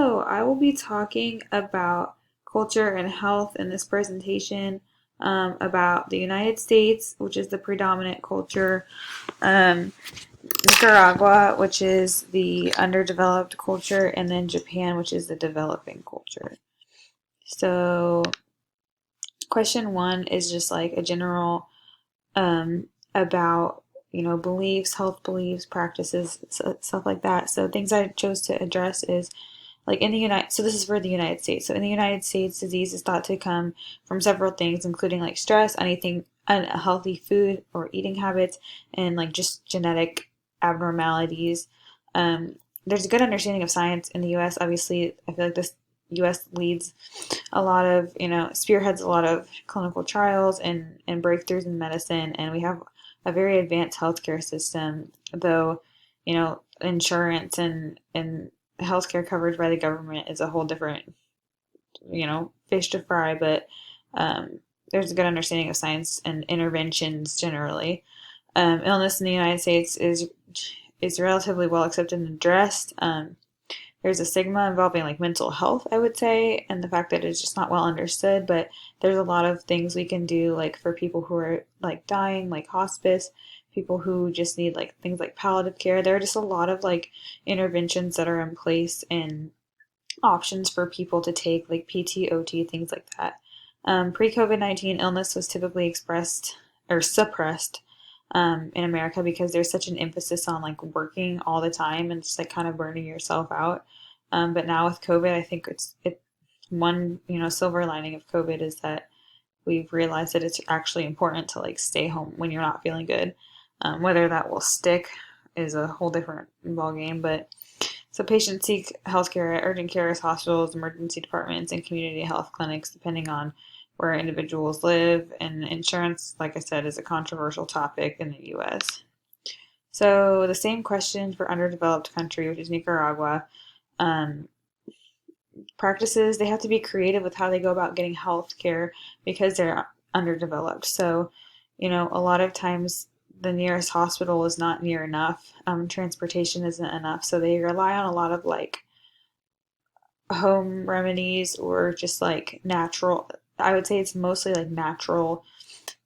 So, I will be talking about culture and health in this presentation, about the United States, which is the predominant culture, um, Nicaragua, which is the underdeveloped culture, and then Japan, which is the developing culture. So, question one is just like a general about beliefs, health beliefs, practices, stuff like that. So things I chose to address is like in the United, so this is for the United States. So in the United States, disease is thought to come from several things, including like stress, anything, unhealthy food or eating habits, and like just genetic abnormalities. There's a good understanding of science in the U.S. Obviously, I feel like this U.S. leads a lot of, spearheads a lot of clinical trials and breakthroughs in medicine, and we have a very advanced healthcare system, though, insurance and healthcare coverage by the government is a whole different, fish to fry, but there's a good understanding of science and interventions generally. Illness in the United States is relatively well accepted and addressed. There's a stigma involving like mental health, I would say, and the fact that it's just not well understood. But there's a lot of things we can do, like for people who are like dying, like hospice, people who just need like things like palliative care. There are just a lot of like interventions that are in place and options for people to take, like PT, OT, things like that. Pre COVID-19 illness was typically expressed or suppressed in America because there's such an emphasis on like working all the time and just like kind of burning yourself out. But now with COVID, I think it one silver lining of COVID is that we've realized that it's actually important to like stay home when you're not feeling good. Whether that will stick is a whole different ballgame, but so patients seek healthcare at urgent cares, hospitals, emergency departments, and community health clinics, depending on where individuals live. And insurance, like I said, is a controversial topic in the U.S. So the same question for underdeveloped country, which is Nicaragua. Um, Practices, they have to be creative with how they go about getting health care because they're underdeveloped. So, a lot of times the nearest hospital is not near enough. Transportation isn't enough. So they rely on a lot of like home remedies or just like natural. I would say it's mostly like natural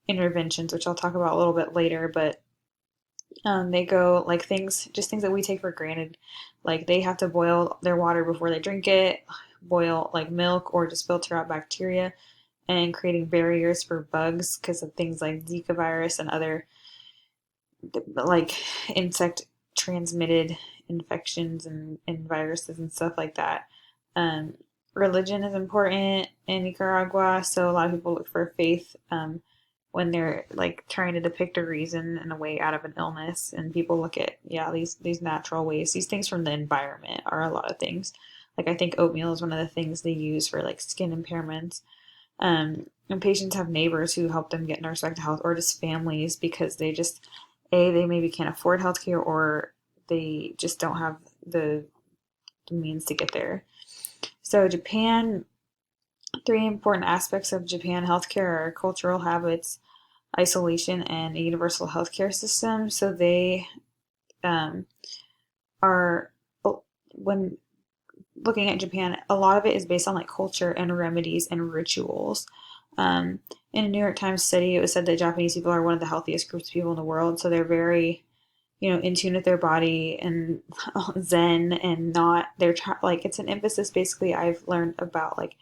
interventions, which I'll talk about a little bit later. But they go like things that we take for granted. Like they have to boil their water before they drink it, boil like milk, or just filter out bacteria, and creating barriers for bugs because of things like Zika virus and other like insect transmitted infections and viruses and stuff like that. Um, Religion is important in Nicaragua, so a lot of people look for faith when they're like trying to depict a reason and a way out of an illness. And people look at these natural ways, these things from the environment are a lot of things. Like I think oatmeal is one of the things they use for like skin impairments. And patients have neighbors who help them get nurse back to health, or just families because they maybe can't afford healthcare or they just don't have the means to get there. So Japan, three important aspects of Japan healthcare are cultural habits, isolation, and a universal healthcare system. So they um, are, when looking at Japan, a lot of it is based on like culture and remedies and rituals. Um, in a New York Times study, it was said that Japanese people are one of the healthiest groups of people in the world. So they're very, in tune with their body and zen and not, like, it's an emphasis basically I've learned about like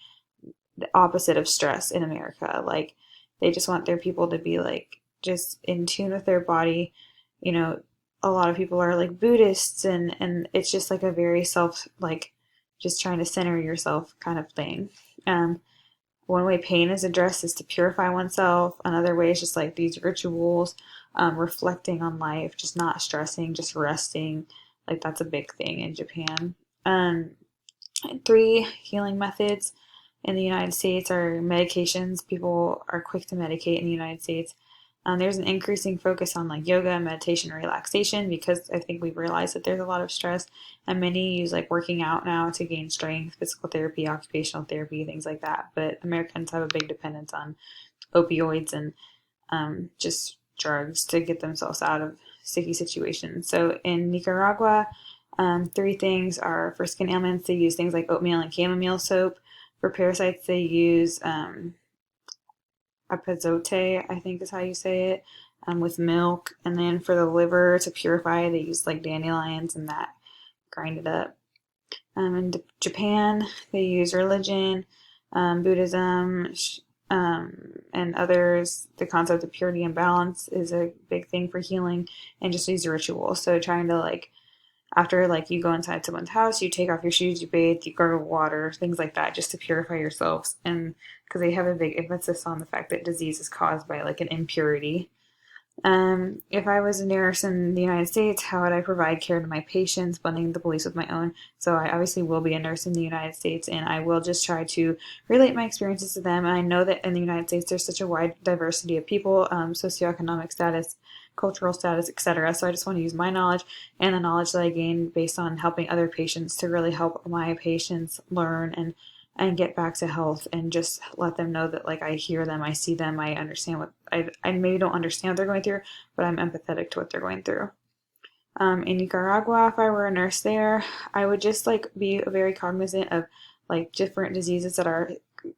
the opposite of stress in America. Like, they just want their people to be like just in tune with their body. You know, a lot of people are like Buddhists and it's just like a very self, like, just trying to center yourself kind of thing. Um, One way pain is addressed is to purify oneself. Another way is just like these rituals, reflecting on life, just not stressing, just resting. Like that's a big thing in Japan. Um, Three healing methods in the United States are medications. People are quick to medicate in the United States. There's an increasing focus on like yoga, meditation, relaxation because I think we've realized that there's a lot of stress, and many use like working out now to gain strength, physical therapy, occupational therapy, things like that. But Americans have a big dependence on opioids and just drugs to get themselves out of sticky situations. So in Nicaragua, Three things are for skin ailments, they use things like oatmeal and chamomile soap. For parasites, they use apazote, I think is how you say it, with milk. And then for the liver to purify, they use like dandelions and that, grind it up. In Japan, they use religion, Buddhism, and others. The concept of purity and balance is a big thing for healing, and just these rituals. So trying to like after like you go inside someone's house, you take off your shoes, you bathe, you gargle water, things like that, just to purify yourselves. And because they have a big emphasis on the fact that disease is caused by like an impurity. If I was a nurse in the United States, how would I provide care to my patients, blending the beliefs with my own? So I obviously will be a nurse in the United States, and I will just try to relate my experiences to them. And I know that in the United States, there's such a wide diversity of people, socioeconomic status, cultural status, etc. So I just want to use my knowledge and the knowledge that I gain based on helping other patients to really help my patients learn and get back to health, and just let them know that like I hear them, I see them, I understand what I maybe don't understand what they're going through, but I'm empathetic to what they're going through. In Nicaragua, if I were a nurse there, I would just like be very cognizant of like different diseases that are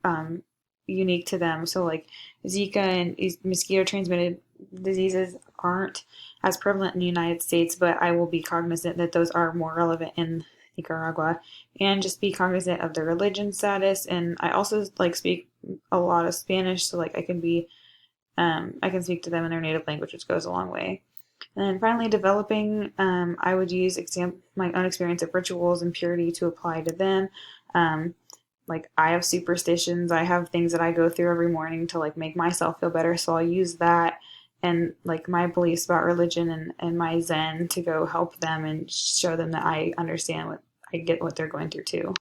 um, unique to them. So like Zika and mosquito transmitted diseases aren't as prevalent in the United States, but I will be cognizant that those are more relevant in Nicaragua, and just be cognizant of their religion status. And I also like speak a lot of Spanish, so like I can speak to them in their native language, which goes a long way. And then finally, developing, I would use my own experience of rituals and purity to apply to them. Um, like I have superstitions, I have things that I go through every morning to like make myself feel better. So I'll use that and like my beliefs about religion and my Zen to go help them and show them that I understand what I get what they're going through too.